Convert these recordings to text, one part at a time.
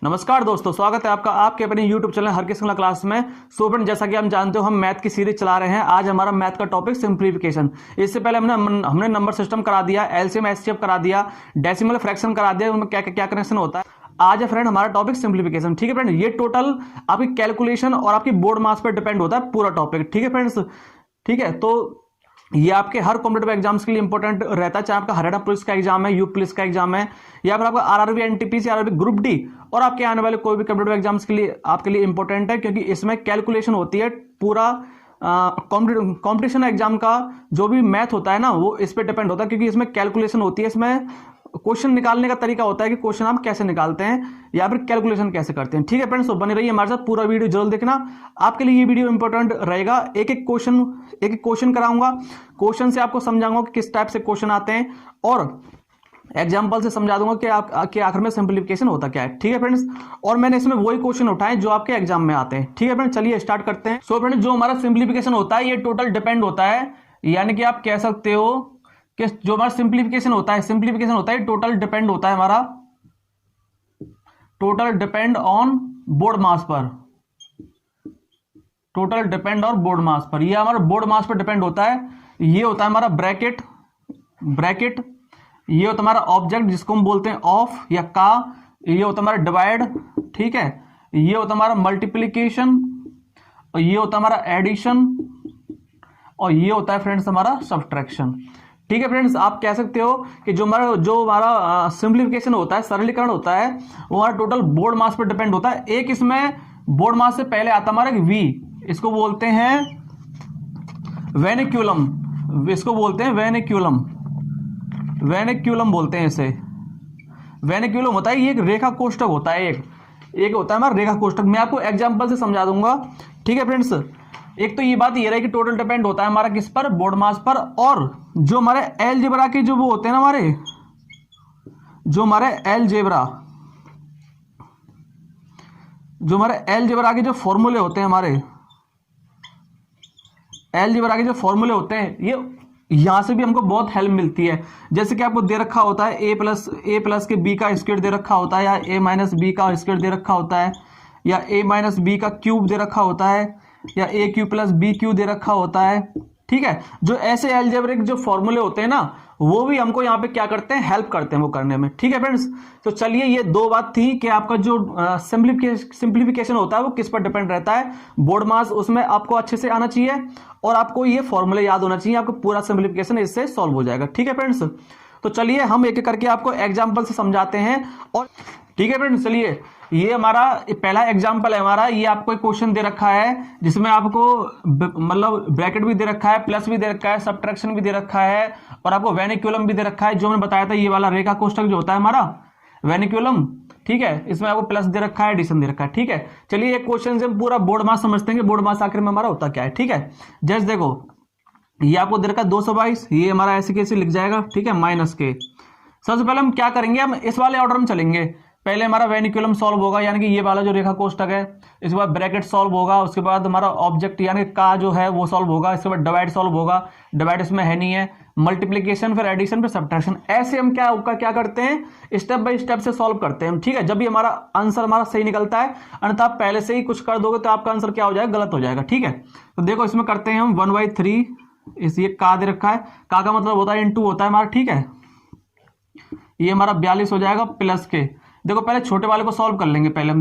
नमस्कार दोस्तों, स्वागत है आपका आपके अपने YouTube चैनल हर किस्म क्लास में। सो फ्रेंड, जैसा कि हम जानते हो हम मैथ की सीरीज चला रहे हैं। आज हमारा मैथ का टॉपिक सिंप्लीफिकेशन। इससे पहले हमने नंबर सिस्टम करा दिया, एलसीएम एचसीएफ करा दिया, डेसिमल फ्रैक्शन करा दिया, उनमें क्या क्या कनेक्शन होता है। आज है फ्रेंड हमारा टॉपिक सिंप्लीफिकेशन। ठीक है फ्रेंड, ये टोटल आपकी कैलकुलेशन और आपकी बोर्ड मार्क्स पर डिपेंड होता है पूरा टॉपिक। ठीक है फ्रेंड्स, ठीक है। तो ये आपके हर कॉम्पिटेटिव एग्जाम्स के लिए इंपॉर्टेंट रहता है, चाहे आपका हरियाणा पुलिस का एग्जाम है, यूपी पुलिस का एग्जाम है, या फिर आपका RRB, NTPC, RRB group D और आपके आने वाले कोई भी कॉम्पिटेटिव एग्जाम्स के लिए आपके लिए इंपॉर्टेंट है, क्योंकि इसमें कैलकुलेशन होती है। पूरा कॉम्पिटिशन एग्जाम का जो भी मैथ होता है ना, वो इस पर डिपेंड होता है, क्योंकि इसमें कैलकुलेशन होती है। इसमें क्वेश्चन निकालने का तरीका होता है कि क्वेश्चन आप कैसे निकालते हैं या फिर कैलकुलेशन कैसे करते हैं। ठीक है फ्रेंड्स, तो बने रहिए हमारे साथ, पूरा वीडियो जरूर देखना। आपके लिए ये वीडियो इंपॉर्टेंट रहेगा। एक एक क्वेश्चन कराऊंगा, क्वेश्चन से आपको समझाऊंगा कि किस टाइप से क्वेश्चन आते हैं, और एग्जाम्पल से समझा दूंगा कि आखिर में सिंप्लीफिकेशन होता क्या है। ठीक है फ्रेंड्स, और मैंने इसमें वही क्वेश्चन उठाए जो आपके एग्जाम में आते हैं। ठीक है फ्रेंड्स, चलिए स्टार्ट करते हैं। सो फ्रेंड्स, जो हमारा सिंप्लीफिकेशन होता है ये टोटल डिपेंड होता है, यानी कि आप कह सकते हो कि जो हमारा सिंप्लीफिकेशन होता है टोटल डिपेंड होता है, हमारा टोटल डिपेंड ऑन बोर्ड मास पर। टोटल डिपेंड ऑन बोर्ड मास पर, ये हमारा बोर्ड मास पर डिपेंड होता है। ये होता है हमारा ब्रैकेट, ये होता है हमारा ऑब्जेक्ट जिसको हम बोलते हैं ऑफ या का, ये होता है हमारा डिवाइड, ठीक है, ये होता है हमारा मल्टीप्लीकेशन, और ये होता है हमारा एडिशन, और ये होता है फ्रेंड्स हमारा सब्ट्रैक्शन। ठीक है फ्रेंड्स, आप कह सकते हो कि जो हमारा सिंप्लीफिकेशन होता है, सरलीकरण होता है, वो हमारा टोटल बोर्ड मास पर डिपेंड होता है। एक इसमें बोर्ड मास से पहले आता हमारा वी, इसको बोलते हैं वेनिक्यूलम, इसको बोलते हैं वेनिक्यूलम बोलते हैं इसे। वेनिक्यूलम होता है, ये एक रेखा कोष्ठक होता है, एक होता है हमारा रेखा कोष्ठक। मैं आपको एग्जांपल से समझा दूंगा। ठीक है फ्रेंड्स, एक तो ये बात ये रही कि टोटल डिपेंड होता है हमारा किस पर, बोर्ड मास पर। और जो हमारे अलजेब्रा के जो वो होते हैं ना, हमारे अलजेब्रा के जो फॉर्मूले होते हैं, हमारे अलजेब्रा के जो फॉर्मूले होते हैं, ये यहां से भी हमको बहुत हेल्प मिलती है। जैसे कि आपको दे रखा होता है ए प्लस के बी का स्क्वायर दे रखा होता है, या ए माइनस बी का स्क्वायर दे रखा होता है, या ए माइनस बी का क्यूब दे रखा होता है, या ए क्यू प्लस बी क्यू दे रखा होता है। ठीक है, जो ऐसे अलजेब्रिक जो फॉर्मूले होते हैं ना, वो भी हमको यहाँ पे क्या करते हैं, हेल्प करते हैं वो करने में। ठीक है फ्रेंड्स, तो चलिए, ये दो बात थी कि आपका जो सिंप्लीफिकेशन होता है वो किस पर डिपेंड रहता है, बोर्ड मास, उसमें आपको अच्छे से आना चाहिए, और आपको ये फॉर्मूले याद होना चाहिए, आपको पूरा सिंप्लीफिकेशन इससे सॉल्व हो जाएगा। ठीक है फ्रेंड्स, तो चलिए हम एक एक करके आपको एग्जाम्पल से समझाते हैं। और ठीक है फ्रेंड्स, चलिए, ये हमारा पहला एग्जांपल है हमारा। ये आपको एक क्वेश्चन दे रखा है जिसमें आपको मतलब ब्रैकेट भी दे रखा है, प्लस भी दे रखा है, सब्ट्रैक्शन भी दे रखा है, और आपको वेनिक्यूलम भी दे रखा है, जो मैंने बताया था, ये वाला रेखा कोष्ठक जो होता है हमारा वेनिक्यूलम। ठीक है, इसमें आपको प्लस दे रखा है, एडिशन दे रखा है। ठीक है, चलिए एक क्वेश्चन से हम पूरा बोर्ड मास समझते हैं कि बोर्ड मास आखिर में हमारा होता क्या है। ठीक है, जैसे देखो, ये आपको दे रखा है 222, ये हमारा ऐसे कैसे लिख जाएगा, ठीक है, माइनस के। सबसे पहले हम क्या करेंगे, हम इस वाले ऑर्डर में चलेंगे। पहले हमारा वेनिक्यूलम सॉल्व होगा, यानी कि ये वाला जो रेखा कोष्ठक है, इसके बाद ब्रैकेट सॉल्व होगा, उसके बाद हमारा ऑब्जेक्ट यानी का जो है वो सॉल्व होगा, इसके बाद डिवाइड सॉल्व होगा, डिवाइड इसमें है नहीं है, मल्टीप्लीकेशन, फिर एडिशन, फिर सब्ट्रैक्शन। ऐसे हम क्या करते हैं, स्टेप बाय स्टेप से सॉल्व करते हैं। ठीक है, जब भी हमारा आंसर हमारा सही निकलता है, अन्यथा आप पहले से ही कुछ कर दोगे तो आपका आंसर क्या हो जाएगा, गलत हो जाएगा। ठीक है, तो देखो इसमें करते हैं हम 1/3, इस ये का दे रखा है, का मतलब होता है इंटू होता है हमारा। ठीक है, ये हमारा 42 हो जाएगा प्लस के। देखो पहले छोटे वाले को सॉल्व कर लेंगे, पहले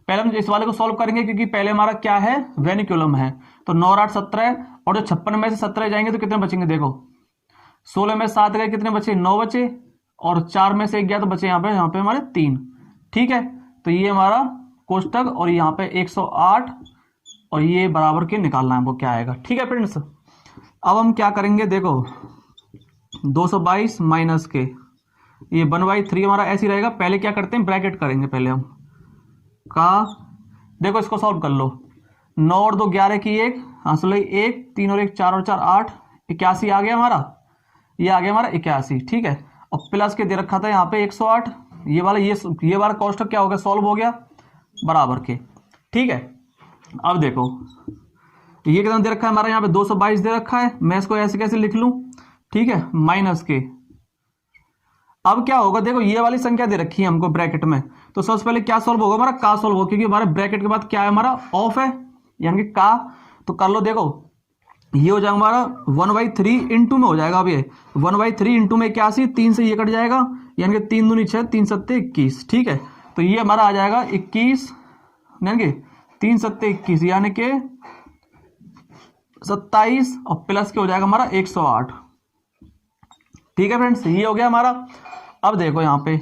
हम इस वाले को सॉल्व करेंगे, क्योंकि पहले हमारा क्या है, वेनिक्यूलम है। तो 9 और 8 17, और जो 56 में से 17 जाएंगे तो कितने बचेंगे, देखो 16 में 7 गए, कितने बचे, 9 बचे, और 4 में से 1 गया तो बचे यहाँ पे हमारे 3। ठीक है, तो ये हमारा कोष्ठक, और यहाँ पे 108, और ये बराबर के निकालना है, वो क्या आएगा। ठीक है फ्रेंड्स, अब हम क्या करेंगे, देखो 222 माइनस के, ये 1/3 हमारा ऐसे ही रहेगा। पहले क्या करते हैं, ब्रैकेट करेंगे पहले हम का, देखो इसको सॉल्व कर लो, 9 और 2 11 की 1, हाँ 1, 3 और 1 4 और 4 8, 81 आ गया हमारा, ये आ गया हमारा 81। ठीक है, और प्लस के दे रखा था यहाँ पे 108, ये वाला कोष्ठक क्या हो गया, सॉल्व हो गया, बराबर के। ठीक है, अब देखो ये कितना दे रखा है हमारा, यहाँ पे 222 दे रखा है, मैं इसको ऐसे कैसे लिख लूं, ठीक है, माइनस के। अब क्या होगा, देखो ये वाली संख्या दे रखी है हमको ब्रैकेट में, तो सबसे पहले क्या सॉल्व होगा हमारा, का सॉल्व होगा, क्योंकि हमारे ब्रैकेट के बाद क्या है हमारा, ऑफ है, यानी कि का। तो कर लो, देखो ये हो जाएगा हमारा 1/3 इंटू में हो जाएगा। अब ये 1/3 इंटू में 81, 3 से ये कट जाएगा, यानी कि 3 दूनी 6, 3 सत्ते 21। ठीक है, तो ये हमारा आ जाएगा 21, यानी कि 3 सत्ते 21, यानी कि 27 और प्लस के हो जाएगा हमारा 108। ठीक है फ्रेंड्स, ये हो गया हमारा। अब देखो यहाँ पे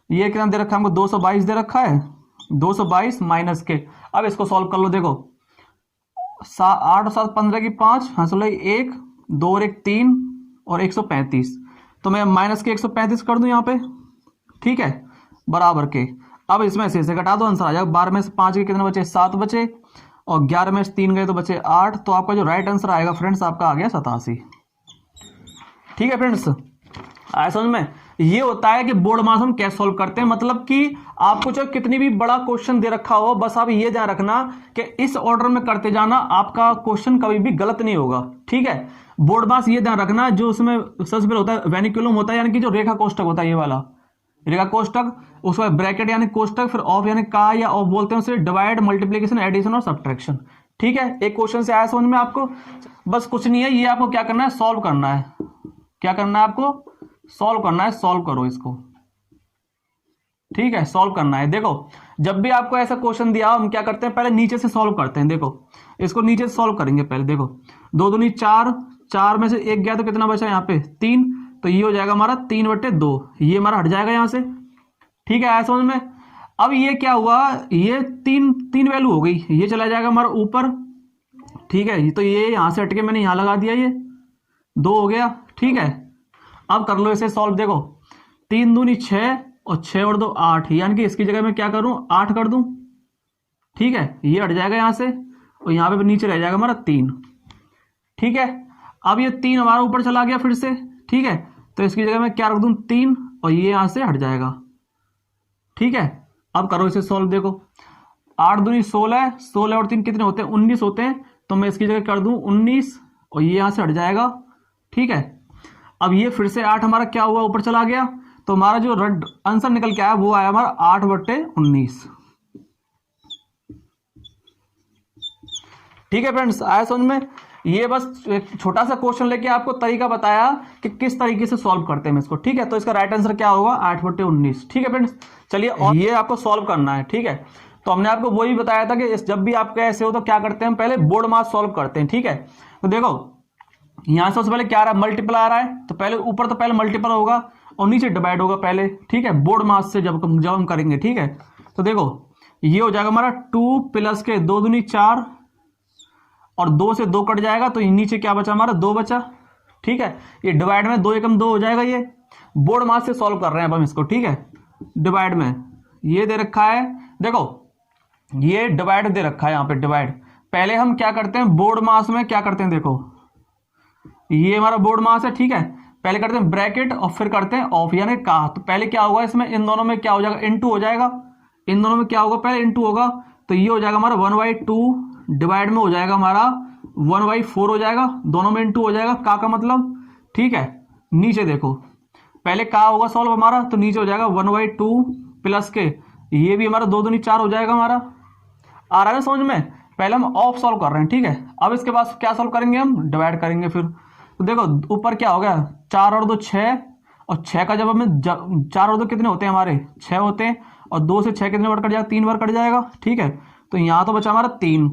ये कितना दे रखा है हमको, 222 दे रखा है, 222 माइनस के। अब इसको सॉल्व कर लो, देखो 8 और 7 15 की 5, हाँ 1, 2 और 1 3 और 135। तो मैं माइनस के 135 कर दूं यहाँ पे, ठीक है, बराबर के। अब इसमें से घटा दो, आंसर आ जाएगा 12 में से 5 के कितने बचे, 7 बचे, और 11 में से 3 गए तो बचे 8। तो आपका जो राइट आंसर आएगा फ्रेंड्स, आपका आ गया 87। ठीक है फ्रेंड्स, आया समझ में। ये होता है कि बोर्ड मास हम कैसे सॉल्व करते हैं, मतलब कि आपको जो कितनी भी बड़ा क्वेश्चन दे रखा हो, बस आप ये ध्यान रखना कि इस ऑर्डर में करते जाना, आपका क्वेश्चन कभी भी गलत नहीं होगा। ठीक है, बोर्ड मास ये ध्यान रखना, जो उसमें सबसे पहले होता है वेनिकुलम होता है, यानी कि जो रेखा कोष्टक होता है, ये वाला रेखा कोष्टक, उसके बाद ब्रैकेट यानी कोष्टक, फिर ऑफ यानी का या ऑफ बोलते हैं उसे, डिवाइड, मल्टीप्लीकेशन, एडिशन और सब्ट्रैक्शन। ठीक है, एक क्वेश्चन से आया समझ में आपको, बस कुछ नहीं है, ये आपको क्या करना है, सॉल्व करना है। क्या करना है आपको, सॉल्व करना है, सॉल्व करो इसको। ठीक है, सॉल्व करना है। देखो जब भी आपको ऐसा क्वेश्चन दिया, हम क्या करते हैं, पहले नीचे से सॉल्व करते हैं। देखो इसको नीचे से सॉल्व करेंगे पहले। देखो 2 दूनी 4, 4 में से 1 गया तो कितना बचा यहाँ पे 3, तो ये हो जाएगा हमारा 3/2, ये हमारा हट जाएगा यहाँ से। ठीक है, आया समझ में। अब ये क्या हुआ, ये 3 वैल्यू हो गई, ये चला जाएगा हमारा ऊपर। ठीक है, तो ये यहाँ से हट के मैंने यहाँ लगा दिया, ये 2 हो गया। ठीक है, अब कर लो इसे सॉल्व। देखो 3 दूनी 6 और 6 और 2 8, यानी कि इसकी जगह मैं क्या करूं, 8 कर दूं। ठीक है, ये हट जाएगा यहां से, और यहां पे नीचे रह जाएगा हमारा 3। ठीक है, अब ये 3 हमारा ऊपर चला गया फिर से। ठीक है, तो इसकी जगह मैं क्या रख दूं, 3, और ये यहां से हट जाएगा। ठीक है, अब करो इसे सॉल्व। देखो 8 दूनी 16, 16 और 3 कितने होते हैं, 19 होते हैं, तो मैं इसकी जगह कर दूं 19, और ये यहां से हट जाएगा। ठीक है, अब ये फिर से 8 हमारा क्या हुआ, ऊपर चला गया, तो हमारा जो आंसर निकल के आया वो आया हमारा 8/19। ठीक है फ्रेंड्स, आया समझ में। ये बस एक छोटा सा क्वेश्चन लेके आपको तरीका बताया कि किस तरीके से सॉल्व करते हैं इसको। ठीक है, तो इसका राइट आंसर क्या होगा, 8/19। ठीक है फ्रेंड्स, चलिए, और ये आपको सॉल्व करना है। ठीक है, तो हमने आपको वही बताया था कि जब भी आपके ऐसे हो तो क्या करते हैं, पहले बोर्ड मास सॉल्व करते हैं। ठीक है, तो देखो यहां से सबसे पहले क्या आ रहा है, मल्टीपल आ रहा है, तो पहले ऊपर तो पहले मल्टीपल होगा और नीचे डिवाइड होगा पहले। ठीक है, बोर्ड मास से जब हम करेंगे। ठीक है, तो देखो ये हो जाएगा हमारा 2 प्लस के 2 दूनी 4, और 2 से 2 कट जाएगा, तो नीचे क्या बचा हमारा, 2 बचा। ठीक है, ये डिवाइड में 2 एकम 2 हो जाएगा। ये बोर्ड मास से सॉल्व कर रहे हैं अब हम इसको। ठीक है, डिवाइड में ये दे रखा है, देखो ये डिवाइड दे रखा है यहाँ पे, डिवाइड। पहले हम क्या करते हैं, बोर्ड मास में क्या करते हैं, देखो ये हमारा बोर्ड मास है। ठीक है, पहले करते हैं ब्रैकेट और फिर करते हैं ऑफ यानी का। तो पहले क्या होगा इसमें, इन दोनों में क्या हो जाएगा, इनटू हो जाएगा। इन दोनों में क्या होगा, पहले इनटू होगा, तो ये हो जाएगा हमारा 1/2, डिवाइड में हो जाएगा हमारा 1/4 हो जाएगा, दोनों में इनटू हो जाएगा, का मतलब। ठीक है, नीचे देखो पहले का होगा सॉल्व हमारा, तो नीचे हो जाएगा 1/2 प्लस के, ये भी हमारा 2 दूनी 4 हो जाएगा हमारा। आ रहा है समझ में, पहले हम ऑफ सॉल्व कर रहे हैं। ठीक है, अब इसके बाद क्या सॉल्व करेंगे, हम डिवाइड करेंगे फिर। तो देखो ऊपर क्या हो गया, 4 और 2 6, और 6 का जब हमें 4 और 2 कितने होते हैं हमारे, 6 होते हैं, और 2 से 6 कितने बार कट जाएगा, 3 बार कट जाएगा। ठीक है, तो यहाँ तो बचा हमारा 3,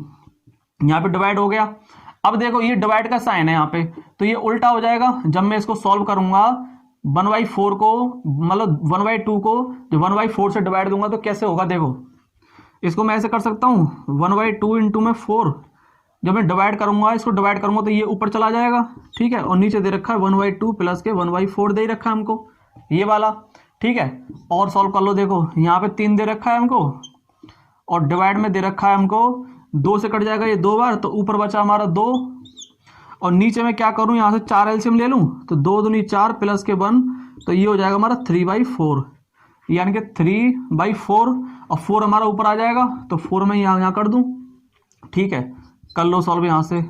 यहाँ पे डिवाइड हो गया। अब देखो ये डिवाइड का साइन है यहाँ पे, तो ये उल्टा हो जाएगा जब मैं इसको सॉल्व करूंगा। 1/4 को, मतलब 1/2 को जो 1/4 से डिवाइड दूंगा तो कैसे होगा, देखो इसको मैं ऐसे कर सकता हूँ, 1/2 इंटू में 4, जब मैं डिवाइड करूंगा, इसको डिवाइड करूंगा तो ये ऊपर चला जाएगा। ठीक है, और नीचे दे रखा है 1/2 प्लस के 1/4 दे रखा है हमको, ये वाला। ठीक है, और सॉल्व कर लो। देखो यहाँ पे 3 दे रखा है हमको, और डिवाइड में दे रखा है हमको 2 से कट जाएगा ये 2 बार, तो ऊपर बचा हमारा 2, और नीचे में क्या करूं, यहाँ से 4 एलसीएम ले लूं, तो 2 दूनी 4 प्लस के 1, तो ये हो जाएगा हमारा 3/4, यानी कि 3/4, और 4 हमारा ऊपर आ जाएगा, तो 4 में यहाँ कर दूं। ठीक है, कर लो सॉल्व यहाँ से,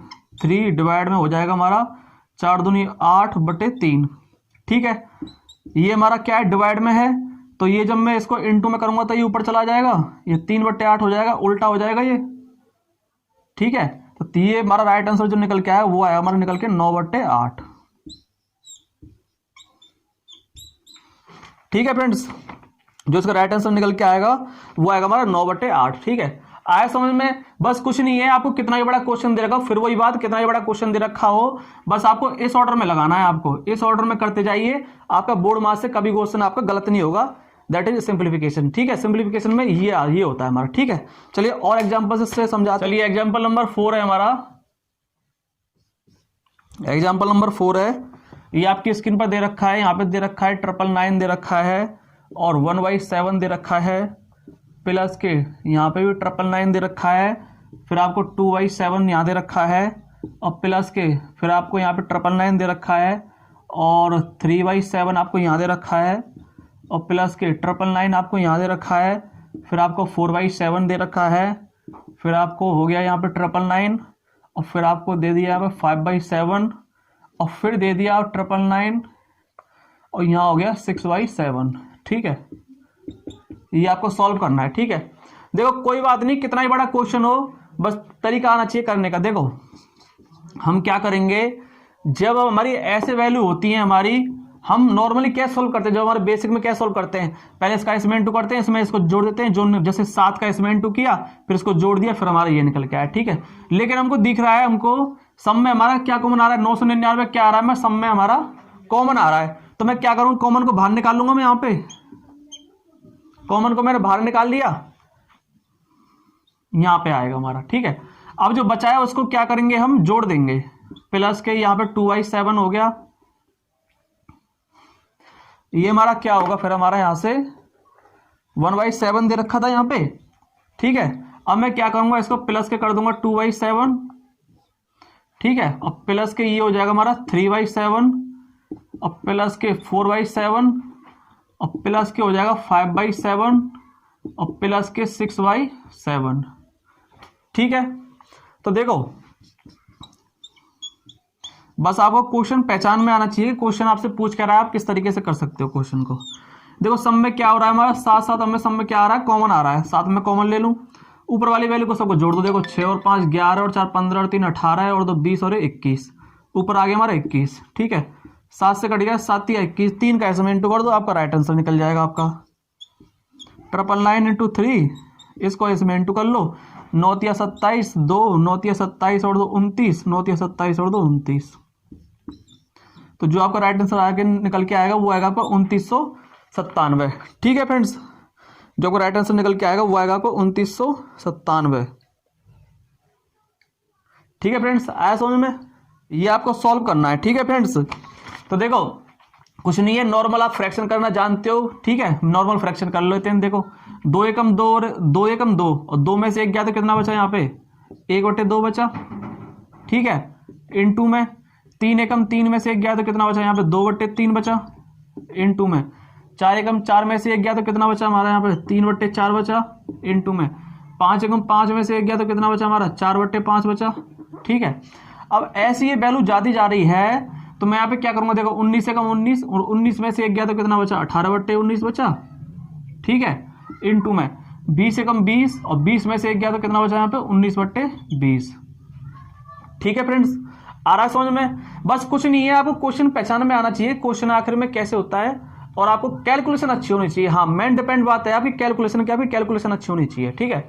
3 डिवाइड में हो जाएगा हमारा 4 दूनी 8/3। ठीक है, ये हमारा क्या है, डिवाइड में है, तो ये जब मैं इसको इनटू में करूंगा तो ये ऊपर चला जाएगा, ये 3/8 हो जाएगा, उल्टा हो जाएगा ये। ठीक है, तो ये हमारा राइट आंसर जो निकल के आया वो आया हमारा निकल के 9/8। ठीक है फ्रेंड्स, जो इसका राइट आंसर निकल के आएगा वो आएगा हमारा 9/8। ठीक है, आया समझ में? बस कुछ नहीं है, आपको कितना ही बड़ा क्वेश्चन दे रखा हो, फिर वही बात, कितना ही बड़ा क्वेश्चन दे रखा हो, बस आपको इस ऑर्डर में लगाना है, आपको इस ऑर्डर में करते जाइए, आपका बोर्ड मार्क्स से कभी क्वेश्चन आपका गलत नहीं होगा। That is simplification. ठीक है, सिंप्लीफिकेशन में ये होता है हमारा। ठीक है, चलिए और एग्जाम्पल से समझा। चलिए एग्जाम्पल नंबर 4 है हमारा, एग्जाम्पल नंबर 4 है, ये आपकी स्क्रीन पर दे रखा है, यहाँ पे दे रखा है 999 दे रखा है और 1/7 दे रखा है, प्लस के यहाँ पे भी 999 दे रखा है, फिर आपको 2/7 यहाँ दे रखा है और प्लस के फिर आपको यहाँ पे 999 दे रखा है और 3/7 आपको यहाँ दे रखा है और प्लस के 999 आपको यहाँ दे रखा है, फिर आपको 4/7 दे रखा है, फिर आपको हो गया यहाँ पे 999 और फिर आपको दे दिया यहाँ पे 5/7 और फिर दे दिया 999 और यहाँ हो गया 6/7। ठीक है, ये आपको सॉल्व करना है। ठीक है, देखो कोई बात नहीं, कितना ही बड़ा क्वेश्चन हो, बस तरीका आना चाहिए करने का। देखो हम क्या करेंगे, जब हमारी ऐसे वैल्यू होती है हमारी, हम नॉर्मली क्या सॉल्व करते हैं, जब हमारे बेसिक में क्या सॉल्व करते हैं, पहले इसका इसमें इनटू करते हैं, इसमें इसको जोड़ देते हैं, जो जैसे 7 का इसमें इनटू किया, फिर इसको जोड़ दिया, फिर हमारा ये निकल के आया। ठीक है, लेकिन हमको दिख रहा है, हमको सम में हमारा क्या कॉमन आ रहा है, 999 क्या आ रहा है, मैं सम में हमारा कॉमन आ रहा है, तो मैं क्या करूं, कॉमन को बाहर निकाल लूंगा। मैं यहाँ पे कॉमन को मैंने बाहर निकाल लिया, यहां पे आएगा हमारा। ठीक है, अब जो बचा है उसको क्या करेंगे, हम जोड़ देंगे, प्लस के यहाँ पे 2/7 हो गया, ये हमारा क्या होगा, फिर हमारा यहां से 1/7 दे रखा था यहाँ पे। ठीक है, अब मैं क्या करूंगा, इसको प्लस के कर दूंगा 2/7। ठीक है, और प्लस के ये हो जाएगा हमारा 3/7 और प्लस के 4/7 और प्लस के हो जाएगा 5/7 और प्लस के 6/7। ठीक है, तो देखो बस आपको क्वेश्चन पहचान में आना चाहिए, क्वेश्चन आपसे पूछ कर रहा है, आप किस तरीके से कर सकते हो क्वेश्चन को। देखो सम में क्या हो रहा है हमारा, 7 हमें सम में क्या आ रहा है, कॉमन आ रहा है, 7 में कॉमन ले लूं, ऊपर वाली वैल्यू को सबको जोड़ दो। देखो 6 और 5 11 और 4 15 और 3 18 है और 2 20 और 21, ऊपर आ गया हमारा 21। ठीक है, 7 से कट गया, 7 या 21, 3 का इसमें इंटू कर दो, आपका राइट आंसर निकल जाएगा आपका। 999 इंटू 3, इसको इसमें इंटू कर लो, 9 या 27 2, 9 या 27 और 2 29, 9 या 27 और 2 29, तो जो आपका राइट आंसर आगे निकल के आएगा वो आएगा आपका 2997। ठीक है फ्रेंड्स, जो आपका राइट आंसर निकल के आएगा वो आएगा आपको 2997। ठीक है फ्रेंड्स, आया समझ में? ये आपको सॉल्व करना है। ठीक है फ्रेंड्स, तो देखो कुछ नहीं है, नॉर्मल आप फ्रैक्शन करना जानते हो। ठीक है, नॉर्मल फ्रैक्शन कर लेते हैं। देखो 2 एकम 2 और 2 एकम 2 और 2 में से 1 गया तो कितना बचा यहाँ पे, 1/2 बचा। ठीक है, इनटू में 3 एकम 3 में से 1 गया तो कितना बचा यहाँ पे, 2/3 बचा। इनटू में 4 एकम 4 में से 1 गया तो कितना बचा हमारा यहाँ पे, 3/4 बचा। इनटू में 5 एकम 5 में से 1 गया तो कितना बचा हमारा, 4/5 बचा। ठीक है, अब ऐसी ये वैल्यू ज्यादा जा रही है तो मैं यहाँ पे क्या करूंगा, देखो 19 एकम 19 और 19 में से 1 गया तो कितना बचा, 18/19 बचा। ठीक है, इनटू में 20 एकम 20 और 20 में से 1 गया तो कितना बचा यहाँ पे, 19/20। ठीक है फ्रेंड्स, आ रहा है समझ में? बस कुछ नहीं है, आपको क्वेश्चन पहचान में आना चाहिए, क्वेश्चन आखिर में कैसे होता है, और आपको कैलकुलेशन अच्छी होनी चाहिए। हाँ, मेन डिपेंड बात है आपकी कैलकुलेशन की, आपकी कैलकुलेशन अच्छी होनी चाहिए। ठीक है,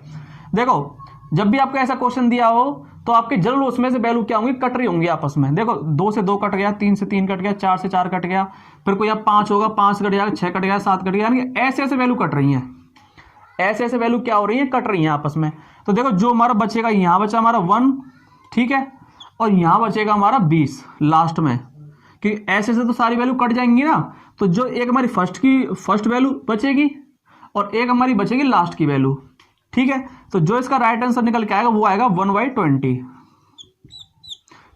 देखो जब भी आपको ऐसा क्वेश्चन दिया हो तो आपके जरूर उसमें से वैल्यू क्या होंगी, कट रही होंगी आपस में। देखो 2 से 2 कट गया, 3 से 3 कट गया, 4 से 4 कट गया, फिर कोई यहाँ 5 होगा, 5 कट जाएगा, 6 कट गया, 7 कट गया, यानी ऐसे ऐसे वैल्यू कट रही है, ऐसे ऐसे वैल्यू क्या हो रही है, कट रही है आपस में। तो देखो जो हमारा बचेगा, यहाँ बचा हमारा 1, ठीक है, और यहाँ बचेगा हमारा 20 लास्ट में, क्योंकि ऐसे से तो सारी वैल्यू कट जाएंगी ना, तो जो एक हमारी फर्स्ट वैल्यू बचेगी और एक हमारी बचेगी लास्ट की वैल्यू। ठीक है, तो जो इसका राइट आंसर निकल के आएगा वो आएगा 1/20।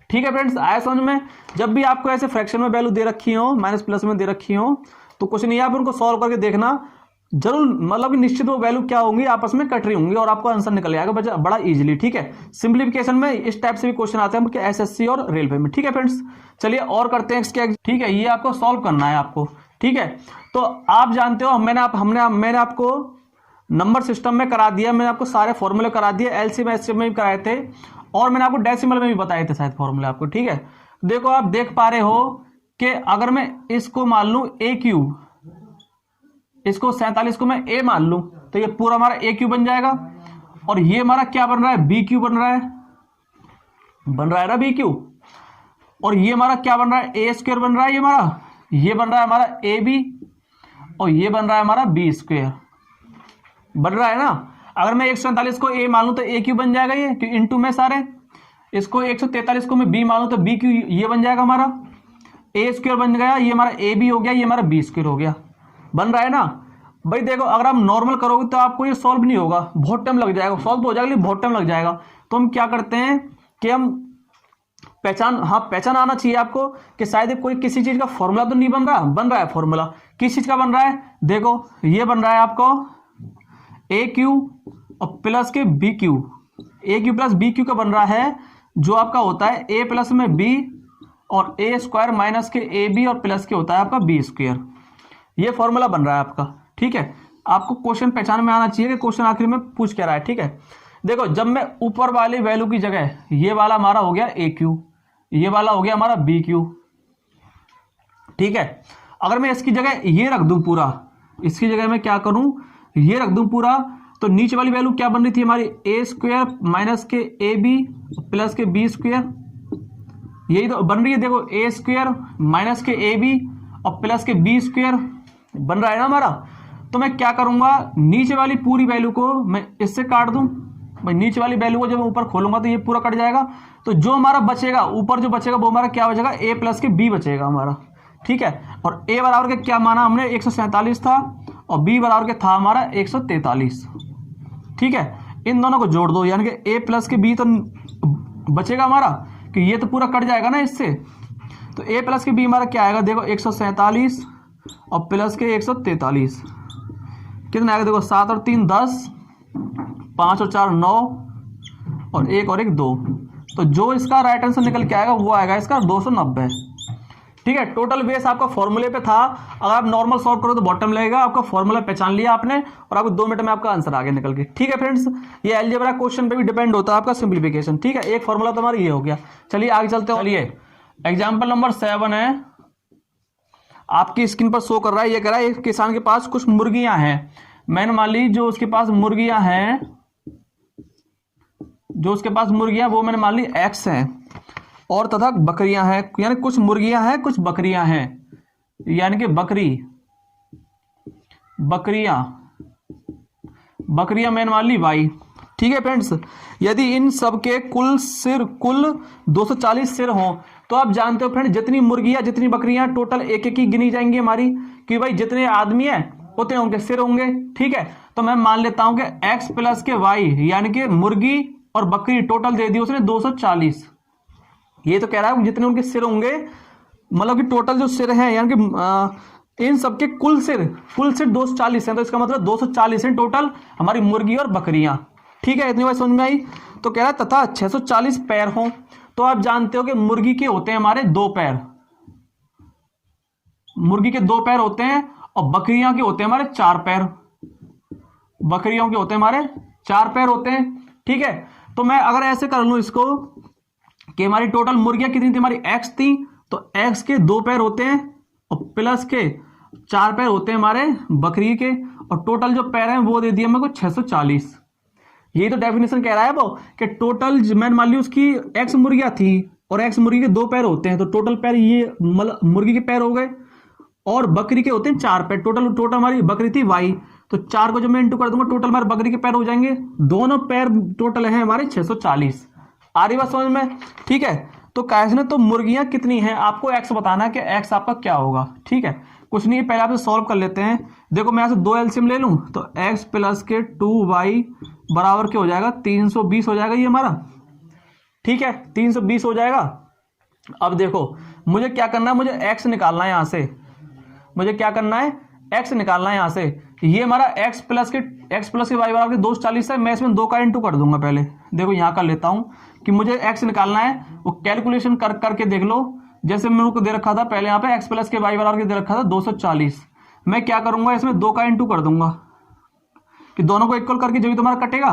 ठीक है फ्रेंड्स, आया समझ में? जब भी आपको ऐसे फ्रैक्शन में वैल्यू दे रखी हो, माइनस प्लस में दे रखी हो, तो कुछ नहीं है, आप उनको सॉल्व करके देखना जरूर, मतलब निश्चित वो वैल्यू क्या होंगी, आपस में कट रही होंगी और आपको आंसर निकल जाएगा बड़ा इजीली। ठीक है, सिंप्लीफिकेशन में इस टाइप से भी क्वेश्चन आते हैं एसएससी और रेलवे में। ठीक है फ्रेंड्स, चलिए और करते हैं इसके। ठीक है, ये आपको सॉल्व करना है, आपको ठीक है, तो आप जानते हो मैंने आपको नंबर सिस्टम में करा दिया, मैंने आपको सारे फॉर्मूले करा दिए, एलसीएम एचसीएम में भी कराए थे और मैंने आपको डेसिमल में भी बताए थे शायद फॉर्मूले आपको। ठीक है, देखो आप देख पा रहे हो कि अगर मैं इसको मान लूं ए क्यूब, इसको 47 को मैं ए मान लूं, तो ये पूरा हमारा ए क्यूब बन जाएगा और ये हमारा क्या बन रहा है, बी क्यूब बन रहा है ना बी क्यूब, और ये हमारा क्या बन रहा है, ए स्क्वायर बन रहा है, ये बन रहा है हमारा ए बी और ये बन रहा है हमारा बी स्क्वायर बन रहा है ना। अगर मैं 147 को ए मान लूं तो ए क्यूब बन जाएगा ये, क्योंकि इनटू में सारे, इसको 143 को मैं बी मान लूं तो बी क्यूब ये बन जाएगा हमारा, ए स्क्वायर बन गया, ये हमारा ए बी हो गया, ये हमारा बी स्क्वायर हो गया, बन रहा है ना भाई। देखो अगर आप नॉर्मल करोगे तो आपको ये सॉल्व नहीं होगा, बहुत टाइम लग जाएगा, सॉल्व तो हो जाएगा लेकिन बहुत टाइम लग जाएगा। तो हम क्या करते हैं कि हम पहचान आना चाहिए आपको कि शायद कोई किसी चीज का फॉर्मूला तो नहीं बन रहा है फॉर्मूला किस चीज का बन रहा है। देखो ये बन रहा है आपको ए क्यू और प्लस के B Q, a Q plus B Q का बन रहा है, जो आपका होता है ए प्लस में बी और ए स्क्वायर माइनस के ए बी और प्लस के होता है आपका बी स्क्वायर, ये फॉर्मूला बन रहा है आपका। ठीक है, आपको क्वेश्चन पहचान में आना चाहिए कि क्वेश्चन आखिर में पूछ क्या रहा है। ठीक है, देखो जब मैं ऊपर वाले वैल्यू की जगह ये वाला हमारा हो गया ए क्यू, ये वाला हो गया हमारा बी क्यू। ठीक है, अगर मैं इसकी जगह ये रख दूं पूरा, इसकी जगह मैं क्या करूं, ये रख दूं पूरा, तो नीचे वाली वैल्यू क्या बन रही थी हमारी, ए स्क्वायर माइनस के ए बी प्लस के बी स्क्वायर, यही तो बन रही है। देखो ए स्क्वायर माइनस के ए बी और प्लस के बी स्क्वायर बन रहा है ना हमारा। तो मैं क्या करूंगा, नीचे वाली पूरी वैल्यू को मैं इससे काट दूं भाई, नीचे वाली वैल्यू को जब मैं ऊपर खोलूंगा तो ये पूरा कट जाएगा, तो जो हमारा बचेगा ऊपर जो बचेगा वो हमारा क्या बचेगा, ए प्लस के बी बचेगा हमारा। ठीक है, और ए बराबर के क्या माना हमने, 147 था और बी बराबर के था हमारा 143। ठीक है, इन दोनों को जोड़ दो, यानी कि ए प्लस के बी तो बचेगा हमारा, कि ये तो पूरा कट जाएगा ना इससे, तो ए प्लस के बी हमारा क्या आएगा, देखो 147 और प्लस के 143 कितना आएगा, देखो 7 और 3 10, 5 और 4 9 और 1 और 1 2, तो जो इसका राइट आंसर निकल के आएगा वो आएगा इसका 290। ठीक है, टोटल बेस आपका फॉर्मूले पे था, अगर आप नॉर्मल सॉल्व करो तो बॉटम लगेगा, आपका फॉर्मूला पहचान लिया आपने और आपको 2 मिनट में आपका आंसर आगे निकल के। ठीक है फ्रेंड्स, ये अलजेब्रा क्वेश्चन पे भी डिपेंड होता है आपका सिंप्लीफिकेशन। ठीक है, एक फॉर्मूला तो हमारा ये हो गया। चलिए आगे चलते हो। चलिए एग्जाम्पल नंबर 7 है, आपकी स्क्रीन पर शो कर रहा है, ये कह रहा है एक किसान के पास कुछ मुर्गियां हैं, मैंने मान ली जो उसके पास मुर्गियां हैं, वो मैंने मान ली एक्स हैं और तथा बकरियां हैं, यानी कुछ मुर्गियां हैं कुछ बकरियां हैं, यानी कि बकरियां मैंने मान ली वाई। ठीक है फ्रेंड्स, यदि इन सब के कुल 240 सिर हों तो आप जानते हो फ्रेंड, जितनी मुर्गियां जितनी बकरियां टोटल एक एक ही गिनी जाएंगी हमारी, कि भाई जितने आदमी हैं उतने उनके सिर होंगे। ठीक है, तो मैं मान लेता हूं कि x प्लस के y, यानी कि मुर्गी और बकरी टोटल दे दी उसने 240, ये तो कह रहा है जितने उनके सिर होंगे, मतलब कि टोटल जो सिर हैं, यानी कि इन सबके कुल सिर 240 हैं, तो इसका मतलब 240 हैं टोटल हमारी मुर्गी और बकरियां। ठीक है, इतनी बात समझ में आई। तो कह रहा है तथा 640 पैर हों, तो आप जानते हो कि मुर्गी के होते हैं हमारे 2 पैर, मुर्गी के 2 पैर होते हैं और बकरियां के होते हैं हमारे 4 पैर, बकरियों के होते हैं हमारे 4 पैर होते हैं। ठीक है, तो मैं अगर ऐसे कर लूं इसको कि हमारी टोटल मुर्गियां कितनी थी, हमारी x थी, तो x के 2 पैर होते हैं और प्लस के 4 पैर होते हैं हमारे बकरी के, और टोटल जो पैर हैं वो दे दिए मेरे को 640। यही तो डेफिनेशन कह रहा है वो कि टोटल मैंने मान ली उसकी x मुर्गियां थी और x मुर्गी के 2 पैर होते हैं, तो टोटल पैर ये मुर्गी के पैर हो गए और बकरी के होते हैं 4 पैर, टोटल हमारी बकरी थी y, तो 4 को जब मैं इंटू कर दूंगा टोटल हमारे बकरी के पैर हो जाएंगे, दोनों पैर टोटल है हमारे 640। आ रही बात समझ में। ठीक है, तो कैसे ना, तो मुर्गियां कितनी हैं आपको x बताना है कि x आपका क्या होगा। ठीक है, कुछ नहीं, पहले आप सॉल्व कर लेते हैं। देखो मैं यहाँ से 2 एलसीएम ले लूं तो x प्लस के 2y बराबर क्या हो जाएगा, 320 हो जाएगा ये हमारा। ठीक है, 320 हो जाएगा। अब देखो मुझे क्या करना है, मुझे x निकालना है यहाँ से, मुझे क्या करना है, x निकालना है यहाँ से। ये हमारा x प्लस के y बराबर के 240 है, मैं इसमें 2 का इंटू कर दूंगा। पहले देखो यहाँ कर लेता हूँ कि मुझे x निकालना है, वो कैलकुलेशन करके देख लो जैसे मेरे को दे रखा था पहले यहाँ पे x प्लस के वाई बराबर के दे रखा था 240, मैं क्या करूंगा इसमें 2 का इंटू कर दूंगा कि दोनों को इक्वल करके जो भी तुम्हारा कटेगा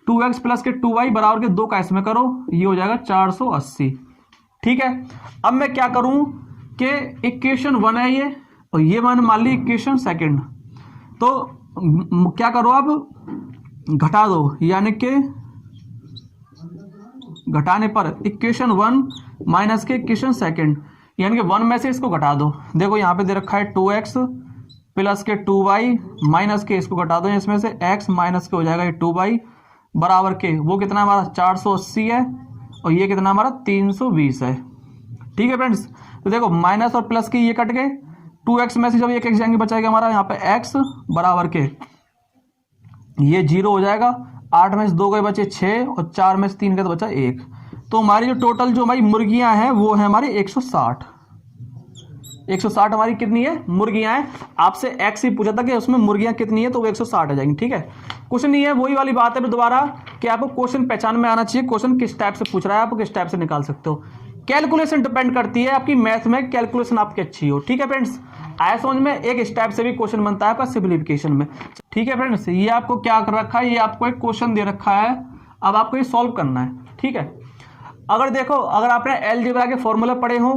2x प्लस के 2y बराबर के 2 का इसमें करो, ये हो जाएगा 480। ठीक है, अब मैं क्या करूं कि इक्वेशन 1 है ये, और ये मैंने मान ली इक्वेशन सेकंड, तो क्या करो अब घटा दो, यानी कि घटाने पर इक्वेशन 1 माइनस के इक्वेशन सेकंड, यानी कि 1 में से इसको घटा दो। देखो यहाँ पे दे रखा है 2x प्लस के 2y माइनस के इसको घटा दो, इसमें से x माइनस के हो जाएगा ये 2y बराबर के वो कितना हमारा 480 है, और ये कितना हमारा 320 है। ठीक है फ्रेंड्स, तो देखो माइनस और प्लस के ये कट गए, 2x में से जब एक जाएंगे बचाएगा हमारा यहाँ पे x बराबर के ये 0 हो जाएगा, 8 में से 2 गए बचे 6, और 4 में से 3 गए तो बचा 1। तो हमारी जो टोटल जो हमारी मुर्गियां हैं वो है हमारी 160 हमारी कितनी है मुर्गियां हैं। आपसे एक्स ही पूछा था कि उसमें मुर्गियां कितनी है, तो वो 160 आ जाएंगी। ठीक है, कुछ नहीं है, वही वाली बात है दोबारा कि आपको क्वेश्चन पहचान में आना चाहिए, क्वेश्चन किस टाइप से पूछ रहा है, आप किस टाइप से निकाल सकते हो। कैलकुलेशन डिपेंड करती है आपकी मैथ में, कैलकुलेशन आपकी अच्छी हो। ठीक है फ्रेंड्स, आया समझ में, एक इस टाइप से भी क्वेश्चन बनता है आपका सिंप्लीफिकेशन में। ठीक है फ्रेंड्स, ये आपको क्या कर रखा है, ये आपको एक क्वेश्चन दे रखा है, अब आपको ये सॉल्व करना है। ठीक है, अगर देखो अगर आपने अलजेब्रा के फॉर्मूला पढ़े हो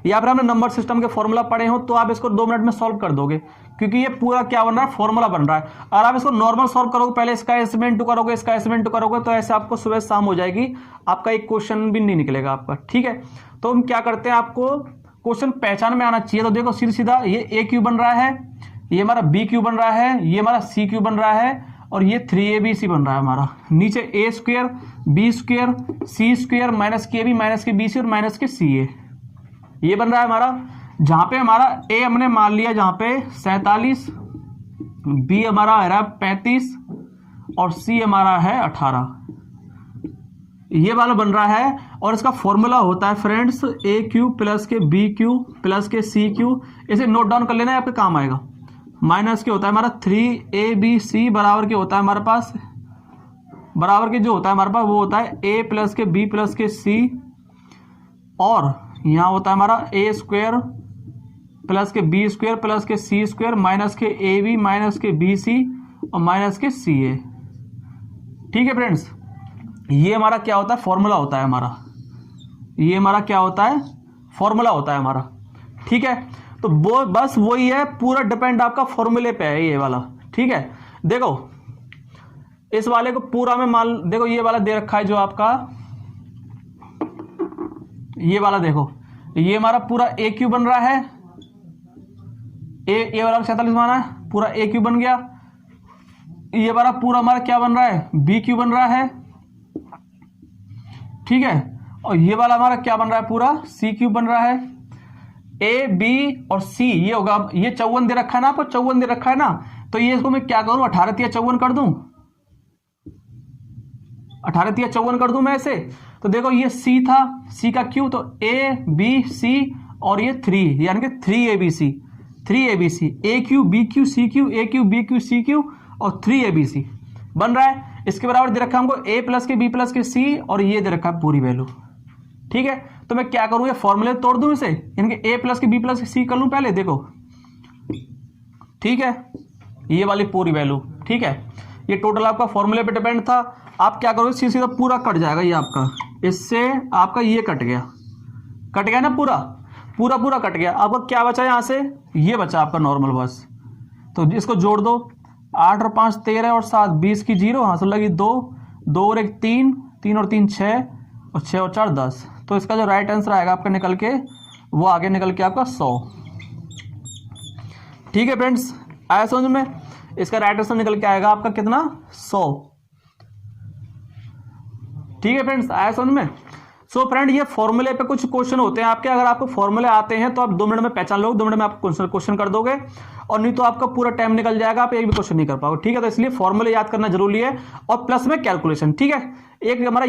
या फिर आपने नंबर सिस्टम के फॉर्मूला पढ़े हो तो आप इसको 2 मिनट में सॉल्व कर दोगे, क्योंकि ये पूरा क्या बन रहा है फॉर्मूला बन रहा है। और आप इसको नॉर्मल सॉल्व करोगे, पहले इसका इसमें इंटू करोगे, इसका इसमें इंटू करोगे, तो ऐसे आपको सुबह शाम हो जाएगी, आपका एक क्वेश्चन भी नहीं निकलेगा आपका। ठीक है, तो हम क्या करते हैं, आपको क्वेश्चन पहचान में आना चाहिए। तो देखो सीधा सीधा ये ए क्यू बन रहा है, ये हमारा बी क्यू बन रहा है, ये हमारा सी क्यू बन रहा है, और ये 3abc बन रहा है हमारा। नीचे ए स्क्वायर बी स्क्वायर सी स्क्वायर माइनस के बी माइनस के बी सी और माइनस के सी ए, ये बन रहा है हमारा। जहां पे हमारा ए हमने मान लिया जहां पे 47, बी हमारा है 35 और सी हमारा है 18, ये वाला बन रहा है। और इसका फॉर्मूला होता है फ्रेंड्स ए क्यू प्लस के बी क्यू प्लस के सी क्यू, इसे नोट डाउन कर लेना है, आपके काम आएगा। माइनस के होता है हमारा 3abc बराबर के होता है हमारे पास, बराबर के जो होता है हमारे पास वो होता है a plus K b plus के c, और यहाँ होता है हमारा a square plus K b square plus के c स्क्वायर माइनस के ab माइनस के bc और माइनस के ca। ठीक है फ्रेंड्स, ये हमारा क्या होता है फॉर्मूला होता है हमारा, ये हमारा क्या होता है फॉर्मूला होता है हमारा। ठीक है, तो वो बस वही है, पूरा डिपेंड आपका फॉर्मूले पे है ये वाला। ठीक है, देखो इस वाले को पूरा में मान, देखो ये वाला दे रखा है जो आपका ये वाला, देखो ये हमारा पूरा ए क्यू बन रहा है, ए वाला 47 माना है, पूरा ए क्यू बन गया। ये वाला पूरा हमारा क्या बन रहा है बी क्यू बन रहा है। ठीक है, और ये वाला हमारा क्या बन रहा है पूरा सी क्यू बन रहा है। ए बी और सी ये होगा, ये 54 दे रखा है ना आपको, 54 दे रखा है ना, तो ये इसको मैं क्या करूं 18 तिया 54 कर दूं, 18 तिया 54 कर दूं मैं ऐसे। तो देखो ये सी था, सी का क्यू, तो ए बी सी और ये 3 यानी कि 3abc a cube b cube c cube a cube b cube c cube और 3abc बन रहा है। इसके बराबर दे रखा है हमको ए प्लस के बी प्लस के सी, और ये दे रखा है पूरी वैल्यू। ठीक है, तो मैं क्या करूं ये फॉर्मूले तोड़ दूं इसे, यानी कि ए प्लस के बी प्लस के सी कर लूं पहले, देखो ठीक है ये वाली पूरी वैल्यू। ठीक है, ये टोटल आपका फॉर्मूले पे डिपेंड था। आप क्या करोगे सीधा सीधा पूरा कट जाएगा ये आपका, इससे आपका ये कट गया ना, पूरा कट गया। आपका क्या बचा यहाँ से, ये बचा आपका नॉर्मल बस। तो इसको जोड़ दो, 8 और 5 13 और 7 20 की 0, हाँ तो लगी 2 और 1 3, 3 और 3 6 और 6 और 4 10। तो इसका जो राइट आंसर आएगा आपका निकल के, वो आगे निकल के आपका 100। ठीक है फ्रेंड्स, आया समझ में, इसका राइट आंसर निकल के आएगा आपका कितना 100। ठीक है फ्रेंड्स, आया समझ में। सो फ्रेंड ये फॉर्मूले पे कुछ क्वेश्चन होते हैं आपके, अगर आपको फॉर्मूले आते हैं तो आप 2 मिनट में पहचान लोगे, 2 मिनट में आप क्वेश्चन कर दोगे, और नहीं तो आपका पूरा टाइम निकल जाएगा, आप एक भी क्वेश्चन नहीं कर पाओगे। ठीक है, तो इसलिए फॉर्मूले याद करना जरूरी है, और प्लस में कैलकुलेशन। ठीक है, एक हमारा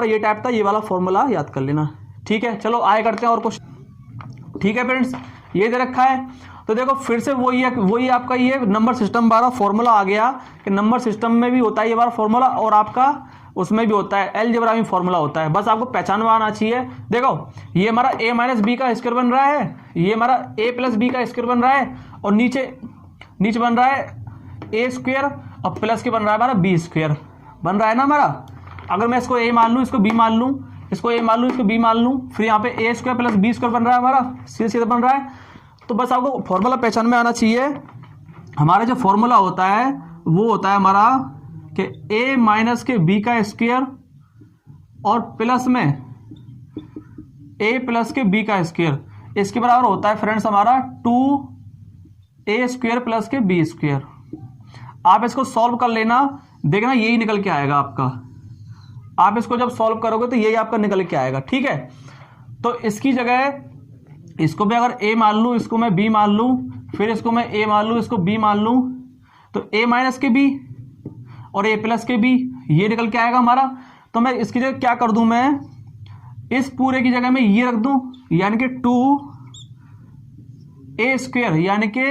ये टाइप था, ये वाला फॉर्मूला याद कर लेना। ठीक है, चलो आए करते हैं और क्वेश्चन। ठीक है फ्रेंड्स, ये दे रखा है, तो देखो फिर से वही आपका ये नंबर सिस्टम वाला फॉर्मूला आ गया कि नंबर सिस्टम में भी होता है ये वाला फॉर्मूला, और आपका उसमें भी होता है, अलजेब्रा में फॉर्मूला होता है, बस आपको पहचान में आना चाहिए। देखो ये हमारा a माइनस बी का स्क्वायर बन रहा है, ये हमारा a प्लस बी का स्क्वायर बन रहा है, और नीचे बन रहा है a स्क्वायर और प्लस के बन रहा है हमारा b स्क्वायर बन रहा है ना हमारा। अगर मैं इसको a मान लूँ, इसको b मान लूँ, इसको a मान लूँ, इसको b मान लूँ, फिर यहाँ पे a square plus b square बन रहा है हमारा, सीधे सीधे बन रहा है। तो बस आपको फॉर्मूला पहचान में आना चाहिए। हमारा जो फॉर्मूला होता है वो होता है हमारा कि a माइनस के b का स्क्वायर और प्लस में a प्लस के b का स्क्वायर, इसके बराबर होता है फ्रेंड्स हमारा 2a square plus K b square. आप इसको सॉल्व कर लेना, देखना यही निकल के आएगा आपका। आप इसको जब सॉल्व करोगे तो यही आपका निकल के आएगा, ठीक है। तो इसकी जगह इसको भी अगर a मान लूँ, इसको मैं b मान लूँ, फिर इसको मैं a मान लूँ, इसको b मान लूँ, तो a माइनस के b और a प्लस के b ये निकल के आएगा हमारा। तो मैं इसकी जगह क्या कर दूं, मैं इस पूरे की जगह में ये रख दूं, यानी कि 2a स्क्वायर, यानी कि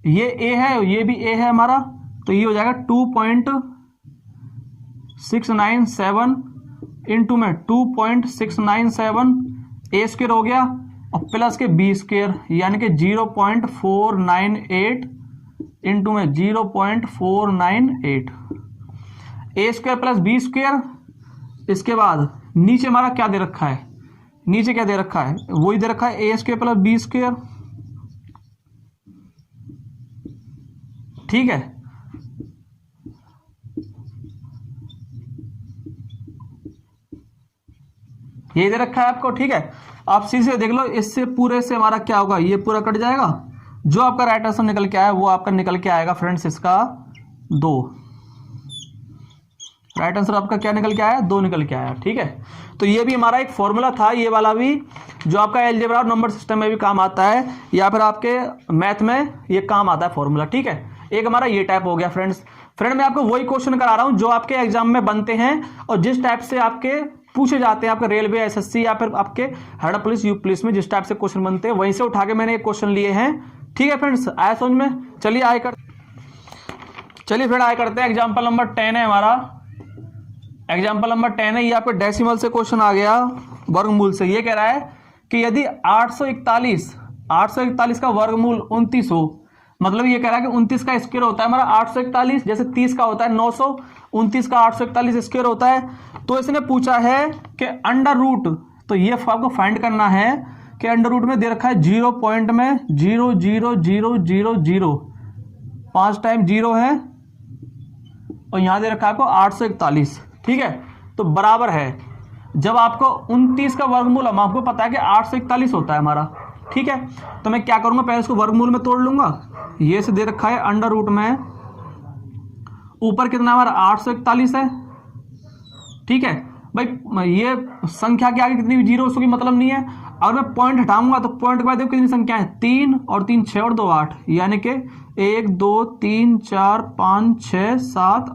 ये a है ये भी a है हमारा, तो ये हो जाएगा 2.697 इंटू में 2.697 a स्क्वायर हो गया, और प्लस के b स्क्वायर यानी कि 0.498 इंटू में 0.498 a square plus b square. इसके बाद नीचे हमारा क्या दे रखा है, नीचे क्या दे रखा है, वही दे रखा है a square plus b square, ठीक है। ये दे रखा है आपको, ठीक है। आप सीधे देख लो, इससे पूरे से हमारा क्या होगा, ये पूरा कट जाएगा, जो आपका राइट आंसर निकल के आया वो आपका निकल के आएगा फ्रेंड्स इसका 2। राइट आंसर आपका क्या निकल के आया, 2 निकल के आया, ठीक है। तो ये भी हमारा एक फॉर्मूला था, ये वाला भी, जो आपका अलजेब्रा और नंबर सिस्टम में भी काम आता है, या फिर आपके मैथ में ये काम आता है फॉर्मूला, ठीक है। एक हमारा ये टाइप हो गया फ्रेंड्स। मैं आपको वही क्वेश्चन करा रहा हूं जो आपके एग्जाम में बनते हैं और जिस टाइप से आपके पूछे जाते हैं, आपके रेलवे, एसएससी या फिर आपके हरियाणा पुलिस, यूपी पुलिस में जिस टाइप से क्वेश्चन बनते हैं वहीं से उठा के मैंने एक क्वेश्चन लिए हैं, ठीक है फ्रेंड्स। आया समझ में? चलिए फिर आए करते हैं। एग्जाम्पल नंबर 10 है हमारा, एग्जाम्पल नंबर 10 है, ये आपके डेसिमल से क्वेश्चन आ गया, वर्गमूल से। ये कह रहा है कि यदि 841 का वर्गमूल 29 हो, मतलब ये कह रहा है कि 29 का स्क्वायर होता है हमारा 841, जैसे 30 का होता है 900, 29 का 841 स्क्वायर होता है। तो इसने पूछा है कि अंडर रूट, तो ये आपको फाइंड करना है कि अंडर रूट में दे रखा है 0 पॉइंट में 0.0000, 5 टाइम 0 है, और यहां दे रखा है आपको 841, ठीक है। तो बराबर है, जब आपको 29 का वर्गमूल, हम आपको पता है कि 841 होता है हमारा, ठीक है। तो मैं क्या करूंगा, पहले इसको वर्गमूल में तोड़ लूंगा। ये से दे रखा है अंडर रूट में, ऊपर कितना हमारा 841 है, ठीक है भाई। ये संख्या के आगे कितनी भी जीरो उसकी मतलब नहीं है। अगर मैं पॉइंट हटाऊंगा तो पॉइंट के बाद देखो कितनी संख्या है, 3 और 3 6 और 2 8, यानी कि 1 2 3 4 5 6 7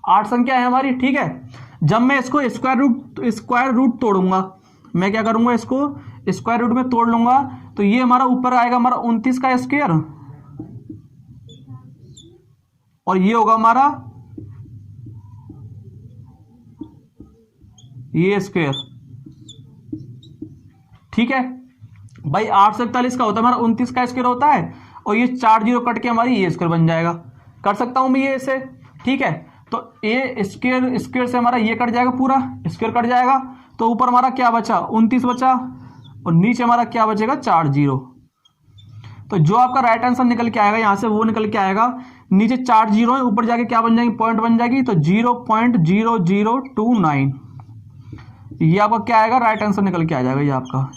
8 संख्या है हमारी, ठीक है। जब मैं इसको स्क्वायर रूट तोड़ूंगा, मैं क्या करूंगा, इसको स्क्वायर रूट में तोड़ लूंगा, तो ये हमारा ऊपर आएगा हमारा 29 का स्क्वायर, और ये होगा हमारा ये स्क्वायर, ठीक है भाई। 841 का होता है हमारा 29 का स्क्वायर होता है, और ये 4 जीरो कट के हमारी ये स्क्वायर बन जाएगा। कर सकता हूं मैं ये इसे, ठीक है। तो ए स्क्वायर से हमारा ये कट जाएगा, पूरा स्क्वायर कट जाएगा, तो ऊपर हमारा क्या बचा 29 बचा, और नीचे हमारा क्या बचेगा 4 जीरो। तो जो आपका राइट आंसर निकल के आएगा यहां से वो निकल के आएगा, नीचे 4 जीरो है, ऊपर जाके क्या बन जाएगी, पॉइंट बन जाएगी, तो 0.0029, ये आपका क्या आएगा, राइट आंसर निकल के आ जाएगा ये आपका।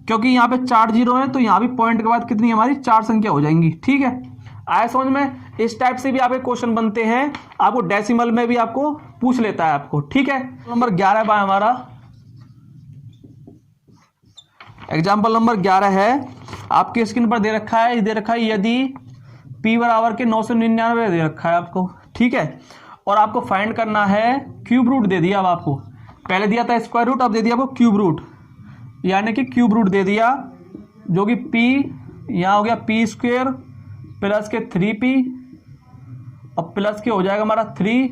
क्योंकि यहाँ पे 4 जीरो है तो यहाँ भी पॉइंट के बाद कितनी हमारी 4 संख्या हो जाएंगी, ठीक है। आया समझ में? इस टाइप से भी आपके क्वेश्चन बनते हैं, आपको डेसिमल में भी आपको पूछ लेता है आपको, ठीक है। नंबर 11 बाय हमारा एग्जाम्पल नंबर 11 है, आपकी स्क्रीन पर दे रखा है, यदि p बराबर के 999 दे रखा है आपको, ठीक है। और आपको फाइंड करना है क्यूब रूट, दे दिया अब आपको, पहले दिया था स्क्वायर रूट, अब दे दिया आपको क्यूब रूट, यानी कि क्यूब रूट दे दिया, जो कि p यहाँ हो गया p स्क्वायर प्लस के 3p और प्लस के हो जाएगा हमारा 3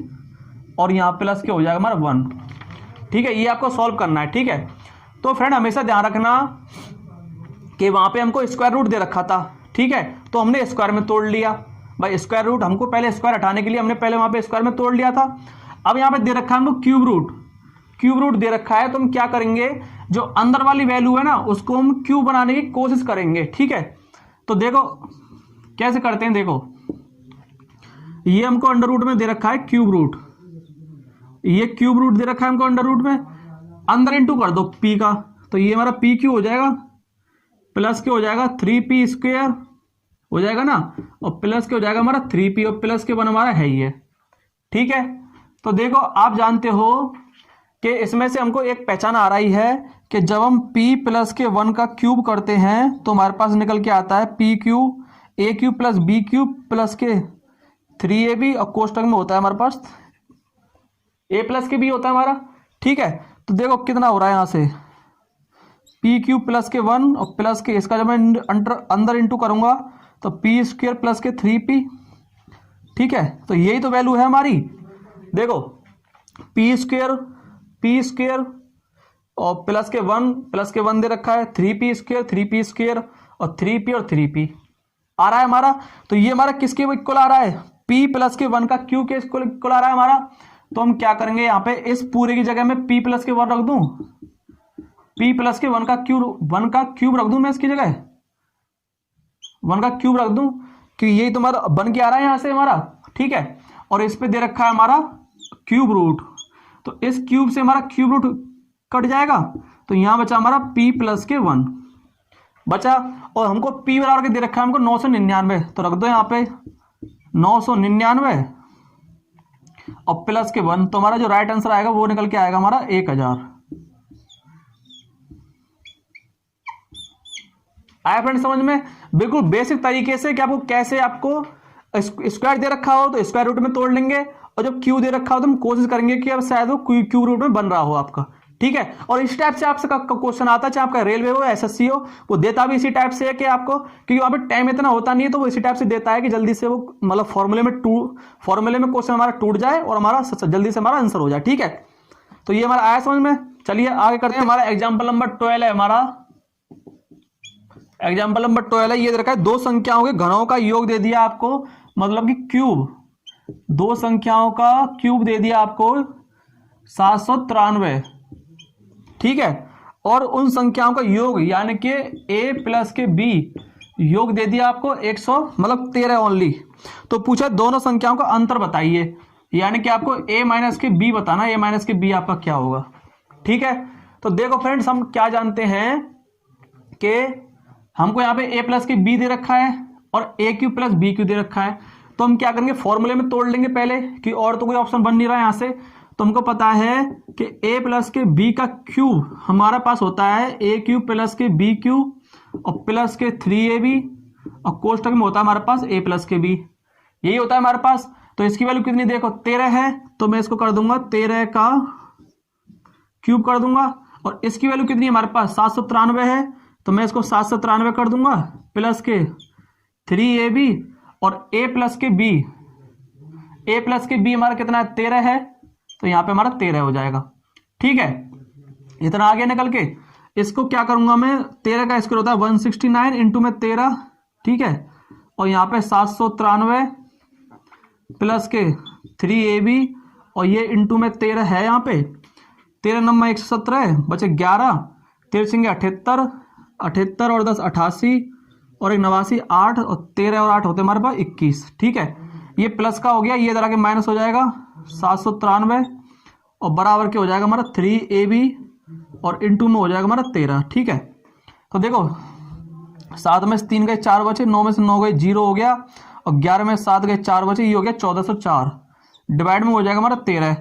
और यहाँ प्लस के हो जाएगा हमारा 1। ठीक है, ये आपको सॉल्व करना है। ठीक है, तो फ्रेंड हमेशा ध्यान रखना कि वहां पे हमको स्क्वायर रूट दे रखा था। ठीक है, तो हमने स्क्वायर में तोड़ लिया भाई। स्क्वायर रूट हमको पहले स्क्वायर हटाने के लिए हमने पहले वहां पे स्क्वायर में तोड़ लिया था। अब यहाँ पे दे रखा है हमको क्यूब रूट, क्यूब रूट दे रखा है, तो हम क्या करेंगे, जो अंदर वाली वैल्यू है ना उसको हम क्यूब बनाने की कोशिश करेंगे। ठीक है, तो देखो कैसे करते हैं। देखो ये हमको अंडर रूट में दे रखा है क्यूब रूट, ये क्यूब रूट दे रखा है हमको अंडर रूट में, अंदर इंटू कर दो पी का, तो ये हमारा पी क्यू हो जाएगा, प्लस के हो जाएगा 3p स्क्वायर हो जाएगा ना, और प्लस के हो जाएगा हमारा 3p, और प्लस के 1 हमारा है ही है। ठीक है, तो देखो आप जानते हो कि इसमें से हमको एक पहचान आ रही है कि जब हम p प्लस के 1 का क्यूब करते हैं तो हमारे पास निकल के आता है p cube a cube plus b cube plus के 3ab, और कोष्टक में होता है हमारे पास a प्लस के b होता है हमारा। ठीक है, तो देखो कितना हो रहा है यहाँ से पी क्यूब प्लस के 1 और प्लस के इसका जब मैं अंदर इंटू करूंगा तो पी स्क्वायर प्लस के 3p। ठीक है, तो यही तो वैल्यू है हमारी। देखो पी स्क्वायर और प्लस के 1 दे रखा है, 3p स्क्वायर और 3p और 3p आ रहा है हमारा। तो ये हमारा किसके इक्वल आ रहा है, p प्लस के 1 का क्यूब के इक्वल आ रहा है हमारा। तो हम क्या करेंगे, यहाँ पे इस पूरे की जगह में p प्लस के 1 रख दूं, p प्लस के 1 का क्यूब रख दूं मैं इसकी जगह, 1 का क्यूब रख दूं, कि यही तो हमारा बन के आ रहा है यहाँ से हमारा। ठीक है, और इस पे दे रखा है हमारा क्यूब रूट, तो इस क्यूब से हमारा क्यूब रूट कट जाएगा, तो यहाँ बचा हमारा p प्लस के 1 बचा, और हमको p बराबर के दे रखा है हमको 999, तो रख दो यहाँ पे 999 और प्लस के 1, तो हमारा जो राइट आंसर आएगा वो निकल के आएगा हमारा 1000। आया फ्रेंड समझ में, बिल्कुल बेसिक तरीके से कि आपको कैसे, आपको स्क्वायर दे रखा हो तो स्क्वायर रूट में तोड़ लेंगे, और जब क्यू दे रखा हो तो हम कोशिश करेंगे कि अब शायद वो क्यू रूट में बन रहा हो आपका। ठीक है, और इस टाइप से आपसे क्वेश्चन आता है, चाहे आपका रेलवे हो एसएससी हो, वो देता भी इसी टाइप से है कि आपको, क्योंकि वहां पे टाइम इतना होता नहीं है, तो वो इसी टाइप से देता है कि जल्दी से वो मतलब फॉर्मूले में क्वेश्चन हमारा टूट जाए और हमारा जल्दी से हमारा आंसर हो जाए। ठीक है, तो ये हमारा आया समझ में। चलिए आगे करते हैं। हमारा एग्जाम्पल नंबर 12 है, हमारा एग्जाम्पल नंबर 12 है। ये दे रखा है दो संख्याओं के घनों का योग दे दिया आपको, मतलब कि क्यूब, दो संख्याओं का क्यूब दे दिया आपको 793। ठीक है, और उन संख्याओं का योग यानी कि a प्लस के b योग दे दिया आपको 100 मतलब 13 ओनली। तो पूछा दोनों संख्याओं का अंतर बताइए, यानी कि आपको a माइनस के b बताना, a माइनस के b आपका क्या होगा। ठीक है, तो देखो फ्रेंड्स हम क्या जानते हैं कि हमको यहाँ पे a प्लस के b दे रखा है और a Q plus b Q दे रखा है, तो हम क्या करेंगे, फॉर्मूले में तोड़ लेंगे पहले, कि और तो कोई ऑप्शन बन नहीं रहा है यहाँ से। तो हमको पता है कि a प्लस के b का क्यूब हमारे पास होता है a cube plus K b cube और प्लस के 3ab, और कोष्टक में होता है हमारे पास a प्लस के b, यही होता है हमारे पास। तो इसकी वैल्यू कितनी देखो 13 है, तो मैं इसको कर दूंगा 13 का क्यूब कर दूंगा, और इसकी वैल्यू कितनी हमारे पास 793 है, तो मैं इसको 793 कर दूंगा प्लस के 3ab और a प्लस के b हमारा कितना है 13 है, तो यहाँ पे हमारा 13 हो जाएगा। ठीक है, इतना आगे निकल के इसको क्या करूंगा मैं, 13 का स्क्वायर होता है 169 इंटू में 13। ठीक है, और यहाँ पे 793 प्लस के 3ab और ये इंटू में 13 है, यहाँ पे 13 नंबर 117 बचे 11, 13 सिंगे 78 और 10 88 और 1 89 8 और 13 और 8 होते हमारे पास 21। ठीक है, ये प्लस का हो गया, ये इधर के माइनस हो जाएगा 793 और बराबर के हो जाएगा हमारा 3ab और इंटू में हो जाएगा हमारा 13। ठीक है, तो देखो 7 में से 3 गए 4 बचे, 9 में से 9 गए 0 हो गया, और 11 में 7 गए 4 बचे, ये हो गया 1404, डिवाइड में हो जाएगा हमारा 13।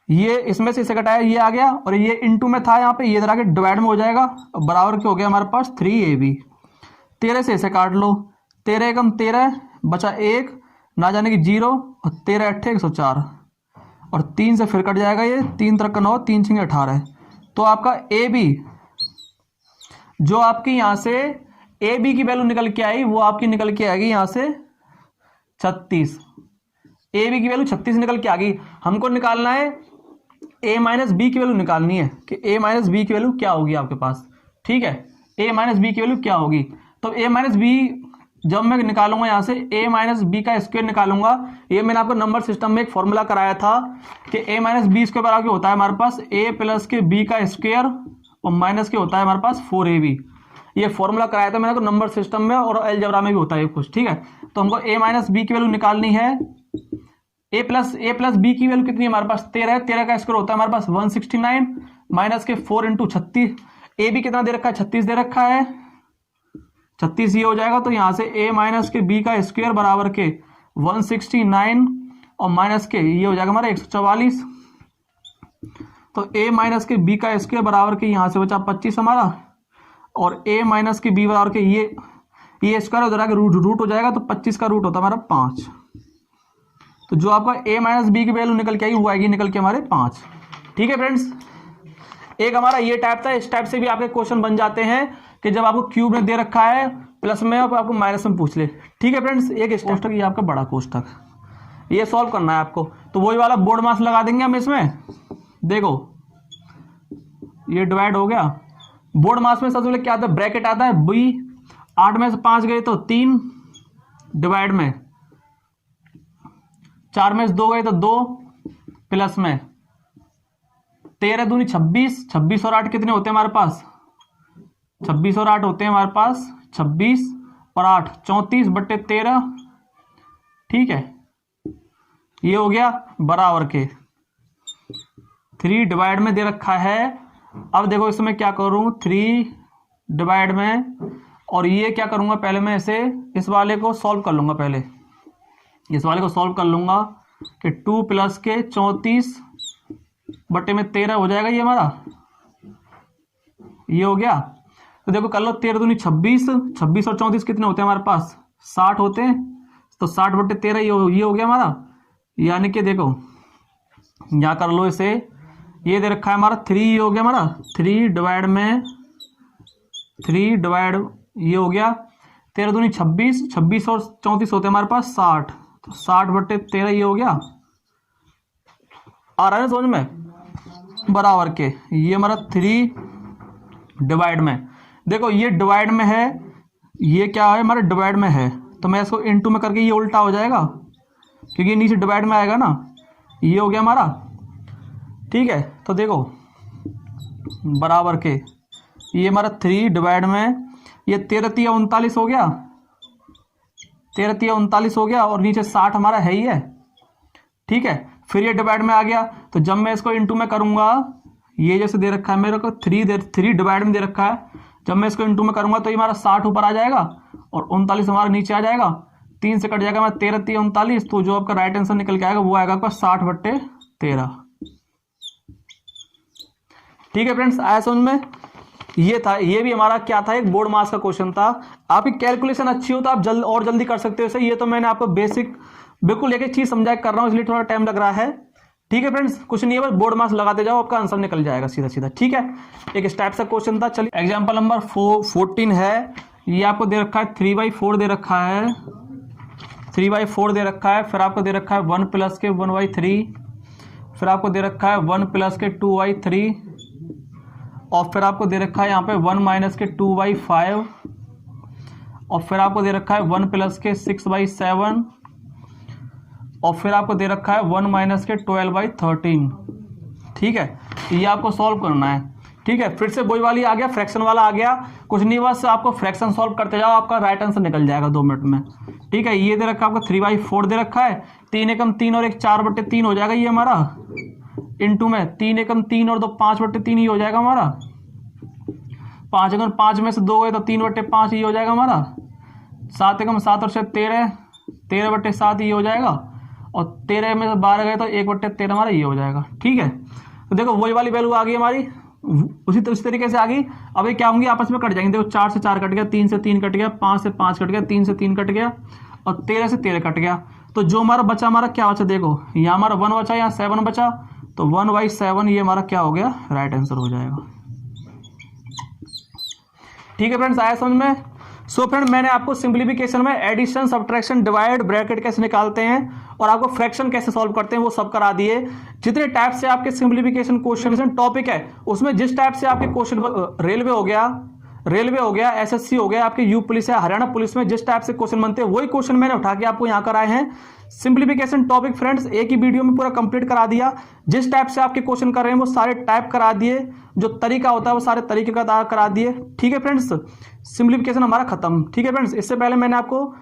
ये इसमें से इसे घटाया, ये आ गया, और ये इंटू में था यहाँ पे, ये इधर आके डिवाइड में हो जाएगा, और बराबर के हो गया हमारे पास 3ab। 13 से इसे काट लो, 13 एकम 13 बचा 1 ना जाने की 0 और 13 अट्ठे 104 और 3 से फिर कट जाएगा, ये 3 तरह का 9 3 छिंगे 18। तो आपका ए बी जो आपकी यहाँ से ए बी की वैल्यू निकल के आई वो आपकी निकल के आएगी यहाँ से 36। ए बी की वैल्यू 36 निकल के आ गई। हमको निकालना है ए माइनस बी की वैल्यू निकालनी है कि ए माइनस बी की वैल्यू क्या होगी आपके पास। ठीक है, ए माइनस बी की वैल्यू क्या होगी। तो ए माइनस बी जब मैं निकालूंगा यहाँ से ए माइनस बी का स्क्वायर निकालूंगा, ये मैंने आपको नंबर सिस्टम में एक फॉर्मूला कराया था कि ए माइनस बी स्क्वायर बराबर होता है हमारे पास ए प्लस के बी का स्क्वायर और माइनस के होता है हमारे पास 4ab। ये फॉर्मूला कराया था मैंने आपको नंबर सिस्टम में और अलजेब्रा में भी होता है कुछ। ठीक है, तो हमको ए माइनस बी की वैल्यू निकालनी है। ए प्लस बी की वैल्यू कितनी है हमारे पास 13 है, 13 का स्क्वायर होता है हमारे पास 169 माइनस के 4 इंटू 36। ए बी कितना दे रखा है 36 दे रखा है, 36 ये हो जाएगा। तो यहां से a माइनस के b का स्क्वायर बराबर के 169 और माइनस के ये हो जाएगा हमारा 144। तो a माइनस के b का स्क्वायर बराबर के यहां से बचा 25 हमारा, और a माइनस के b बराबर के ये स्क्वायर हो जाएगा रूट हो जाएगा, तो 25 का रूट होता है हमारा 5। तो जो आपका a माइनस बी की वैल्यू निकल के आएगी वो आएगी निकल के हमारे 5। ठीक है फ्रेंड्स, एक हमारा ये टाइप था। इस टाइप से भी आपके क्वेश्चन बन जाते हैं कि जब आपको क्यूब में दे रखा है प्लस में और आपको माइनस में पूछ ले। ठीक है फ्रेंड्स, एक कोष्ठक ये आपका बड़ा कोष्ठक, ये सॉल्व करना है आपको। तो वही वाला बोर्ड मास लगा देंगे हम इसमें। देखो ये डिवाइड हो गया। बोर्ड मास में सबसे पहले क्या आता है, ब्रैकेट आता है बी, 8 में से 5 गए तो 3 डिवाइड में, 4 में से 2 गए तो 2 प्लस में 13 दूनी 26, 26 और 8 कितने होते हैं हमारे पास 26 और 8 होते हैं हमारे पास 26 और 8 34/13। ठीक है, ये हो गया बराबर के 3 डिवाइड में दे रखा है। अब देखो इसमें क्या करूं 3 डिवाइड में, और ये क्या करूंगा पहले मैं इसे इस वाले को सॉल्व कर लूंगा। पहले इस वाले को सॉल्व कर लूंगा कि 2 प्लस के 34/13 हो जाएगा ये हमारा, ये हो गया। तो देखो कर लो 13 दूनी 26, 26 और 34 कितने होते हैं हमारे पास 60 होते हैं, तो 60/13 ये हो गया हमारा। यानी कि देखो यहाँ कर लो इसे, ये दे रखा है हमारा 3, ये हो गया हमारा 3 डिवाइड में 3 डिवाइड ये हो गया 13 दूनी 26, 26 और 34 होते हैं हमारे पास 60, तो 60/13 ये हो गया। आ रहा है समझ में, बराबर के ये हमारा 3 डिवाइड में, देखो ये डिवाइड में है, ये क्या है हमारे डिवाइड में है, तो मैं इसको इनटू में करके ये उल्टा हो जाएगा क्योंकि नीचे डिवाइड में आएगा ना, ये हो गया हमारा। ठीक है, तो देखो बराबर के ये हमारा 3 डिवाइड में ये 13 39 हो गया, 13 39 हो गया, और नीचे 60 हमारा है ही है। ठीक है, फिर ये डिवाइड में आ गया, तो जब मैं इसको इनटू में करूंगा, ये जैसे दे रखा है मेरे को 3 डिवाइड में दे रखा है, जब मैं इसको इनटू में करूंगा तो ये हमारा 60 ऊपर आ जाएगा और 39 हमारा नीचे आ जाएगा, 3 से कट जाएगा मैं 13 39, तो जो आपका राइट आंसर निकल के आएगा वो आएगा आपका 60/13। ठीक है फ्रेंड्स, आया समझ में। ये था, ये भी हमारा क्या था, एक बोर्ड मास का क्वेश्चन था। आपकी कैलकुलेशन अच्छी हो तो आप जल्दी कर सकते हो इसे। ये तो मैंने आपको बेसिक बिल्कुल एक एक चीज समझा कर रहा हूं, इसलिए थोड़ा टाइम लग रहा है। ठीक है फ्रेंड्स, कुछ नहीं है, बस बोर्ड मास लगाते जाओ, आपका आंसर निकल जाएगा सीधा सीधा। ठीक है, एक इस टाइप सा क्वेश्चन था। चलिए एग्जांपल नंबर 14 है, ये आपको दे रखा है 3/4 दे रखा है, 3/4 दे रखा है, फिर आपको दे रखा है 1 प्लस के 1/3, फिर आपको दे रखा है 1 प्लस के 2/3, और फिर आपको दे रखा है यहाँ पे 1 माइनस के 2/5, और फिर आपको दे रखा है 1 प्लस के 6/7, और फिर आपको दे रखा है 1 माइनस के 12/13। ठीक है, ये आपको सॉल्व करना है। ठीक है, फिर से वही वाली आ गया, फ्रैक्शन वाला आ गया, कुछ नहीं बस आपको फ्रैक्शन सॉल्व करते जाओ, आपका राइट आंसर निकल जाएगा 2 मिनट में। ठीक है, ये दे रखा है आपका 3/4 दे रखा है, 3 एकम 3 और 1 4/3 हो जाएगा ये हमारा, इंटू में 3 एकम 3 और 2 5/3 ही हो जाएगा हमारा, 5 एकम 5 में से 2 गए तो 3/5 ही हो जाएगा हमारा, 7 एकम 7 और 6 13, 13/7 ये हो जाएगा, और 13 में से 12 गए तो 1/13 हमारा ये हो जाएगा। ठीक है, तो देखो वही वाली वैल्यू आ गई हमारी, उसी तरीके से आ गई। अब ये क्या होंगी, आपस में कट जाएंगे। देखो 4 से 4 कट गया, 3 से 3 कट गया, 5 से 5 कट गया, 3 से 3 कट गया, और 13 से 13 कट गया। तो जो हमारा बचा, हमारा क्या बचा, देखो यहाँ हमारा 1 बचा, यहाँ 7 बचा, तो 1/7 ये हमारा क्या हो गया, राइट आंसर हो जाएगा। ठीक है फ्रेंड्स, आया समझ में। सो फ्रेंड, मैंने आपको सिंप्लीफिकेशन में एडिशन, सब्ट्रैक्शन, डिवाइड, ब्रैकेट कैसे निकालते हैं और आपको फ्रैक्शन कैसे सॉल्व करते हैं वो सब करा दिए। जितने टाइप से आपके सिंप्लीफिकेशन क्वेश्चन टॉपिक है उसमें जिस टाइप से आपके क्वेश्चन, रेलवे हो गया, एसएससी हो गया, आपके यू पुलिस है, हरियाणा पुलिस में जिस टाइप से क्वेश्चन बनते हैं वही क्वेश्चन मैंने उठा के आपको यहाँ कराए हैं। सिंप्लीफिकेशन टॉपिक फ्रेंड्स एक ही वीडियो में पूरा कंप्लीट करा दिया। जिस टाइप से आपके क्वेश्चन कर रहे हैं वो सारे टाइप करा दिए, जो तरीका होता है वो सारे तरीके का करा दिए। ठीक है फ्रेंड्स, सिंप्लीफिकेशन हमारा खत्म। ठीक है फ्रेंड्स, इससे पहले मैंने आपको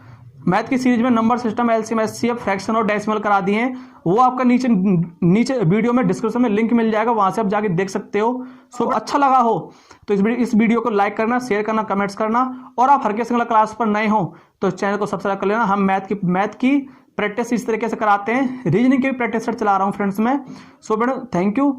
मैथ की सीरीज में number system, LCM, HCF, fraction और डेसिमल करा दिए हैं। वो आपका नीचे वीडियो में डिस्क्रिप्शन में लिंक मिल जाएगा, वहां से आप जाके देख सकते हो। सो अच्छा लगा हो तो इस वीडियो को लाइक करना, शेयर करना, कमेंट्स करना, और आप हर के सिंगल क्लास पर नए हो तो चैनल को सब्सक्राइब कर लेना। हम मैथ की प्रैक्टिस इस तरीके से कराते हैं, रीजनिंग की भी प्रैक्टिस चला रहा हूँ फ्रेंड्स मैं। सो मैडम थैंक यू।